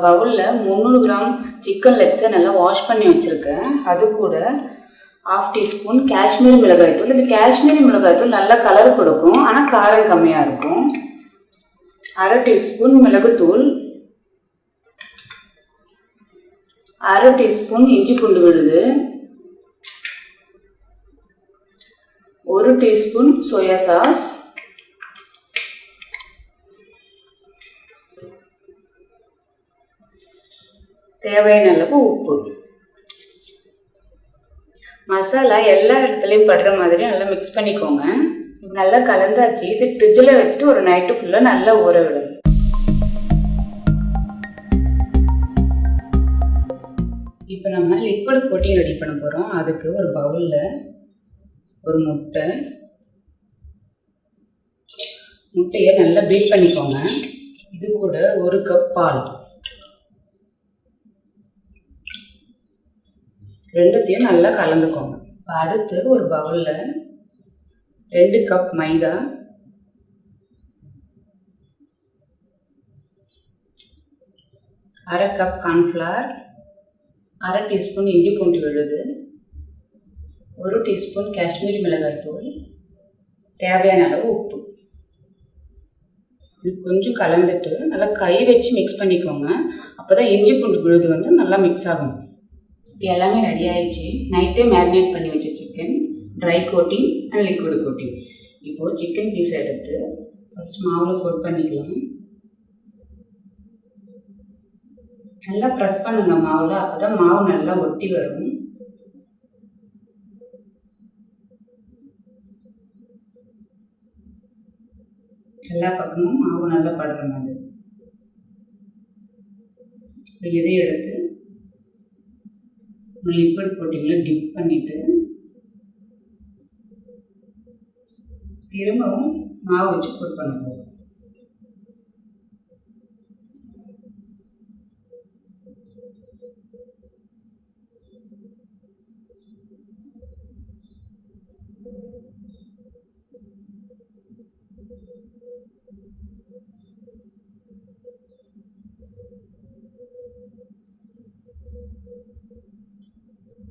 பவுலில் 300 gram chicken லெக்ஸை நல்லா wash பண்ணி வச்சுருக்கேன். அது கூட 1/2 டீஸ்பூன் காஷ்மீரி மிளகாய்த்தூள். இது காஷ்மீரி மிளகாய்த்தூள் நல்லா கலர் கொடுக்கும், ஆனால் காரம் கம்மியாக இருக்கும். 1/2 டீஸ்பூன் மிளகுத்தூள், 1/2 டீஸ்பூன் இஞ்சி பூண்டு விழுது, 1 டீஸ்பூன் சோயா சாஸ், தேவையான அளவு உப்பு. மசாலா எல்லா இடத்துலையும் படுற மாதிரி நல்லா மிக்ஸ் பண்ணிக்கோங்க. நல்லா கலந்தாச்சு. இது ஃப்ரிட்ஜில் வச்சுட்டு ஒரு நைட்டு ஃபுல்லாக நல்லா ஊற விடணும். இப்போ நம்ம லிக்விட் கோட்டிங் ரெடி பண்ண போகிறோம். அதுக்கு ஒரு பவுலில் ஒரு முட்டையை நல்லா பீட் பண்ணிக்கோங்க. இது கூட 1 கப் பால், ரெண்டுத்தையும் நல்லா கலந்துக்கோங்க. இப்போ அடுத்து ஒரு பவுலில் 2 கப் மைதா, 1/2 கப் கார்ன்ஃப்ளவர், 1/2 டீஸ்பூன் இஞ்சி பூண்டு விழுது, 1 டீஸ்பூன் காஷ்மீரி மிளகாய்த்தூள், தேவையான அளவு உப்பு. இது கொஞ்சம் கலந்துட்டு நல்லா கை வச்சு மிக்ஸ் பண்ணிக்கோங்க. அப்போ தான் இஞ்சி பூண்டு விழுது நல்லா மிக்ஸ் ஆகும். இப்போ எல்லாமே ரெடி ஆயிடுச்சு. நைட்டே மேரினேட் பண்ணி வச்ச chicken, try coating and liquid coating. இப்போது சிக்கன் பீஸ் எடுத்து ஃபஸ்ட் மாவில் கோட் பண்ணிக்கலாம். நல்லா ப்ரெஸ் பண்ணுங்க மாவில், அப்போ தான் மாவு நல்லா ஒட்டி வரும். எல்லா பக்கமும் மாவு நல்லா படுற மாதிரி. இப்போ இதை எடுத்து லிக்விட் கோட்டிங்கில் டிப் பண்ணிவிட்டு திரும்பவும் மாவு வச்சு கோட் பண்ண போகிறோம்.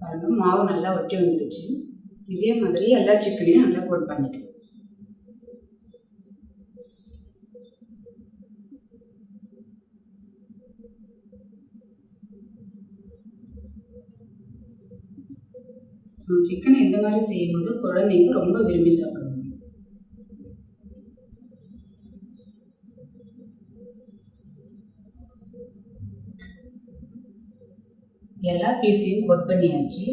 பாருங்க, மாவு நல்லா ஒட்டி வந்துடுச்சு. இதே மாதிரி எல்லா சிக்கனையும் நல்லா கோட் பண்ணிக்கலாம். நம்ம சிக்கனை இந்த மாதிரி செய்யும்போது குழந்தைங்க ரொம்ப விரும்பி சாப்பிடுவாங்க. எல்லா பீஸையும் கோட் பண்ணியாச்சு.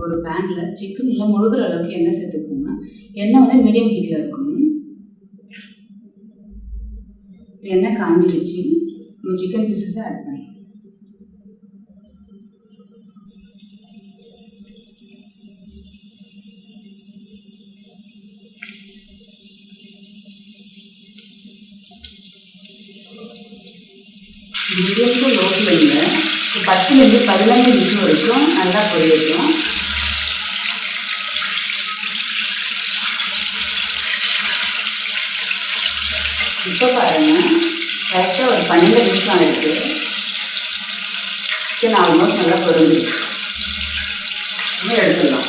ஒரு பேனில் சிக்கன் எல்லாம் முழுகிற அளவுக்கு எண்ணெய் சேர்த்துக்கோங்க. எண்ணெய் மீடியம் ஹீட்டில் இருக்கணும். எண்ணெய் காஞ்சிருச்சு. நம்ம சிக்கன் பீசஸை ஆட் பண்ணலாம். மீடியம் டு லோ ஃப்ளேமில் 10லேருந்து 15 நிமிஷம் வரைக்கும் நல்லா பொரியட்டும். இப்போ பாருங்கள், கரெக்டாக ஒரு 12 நிமிஷம் ஆகிடுச்சு. சிக்கன் ஆல்மோஸ்ட் நல்லா பொரிஞ்சிடுச்சு. எடுத்துடலாம்.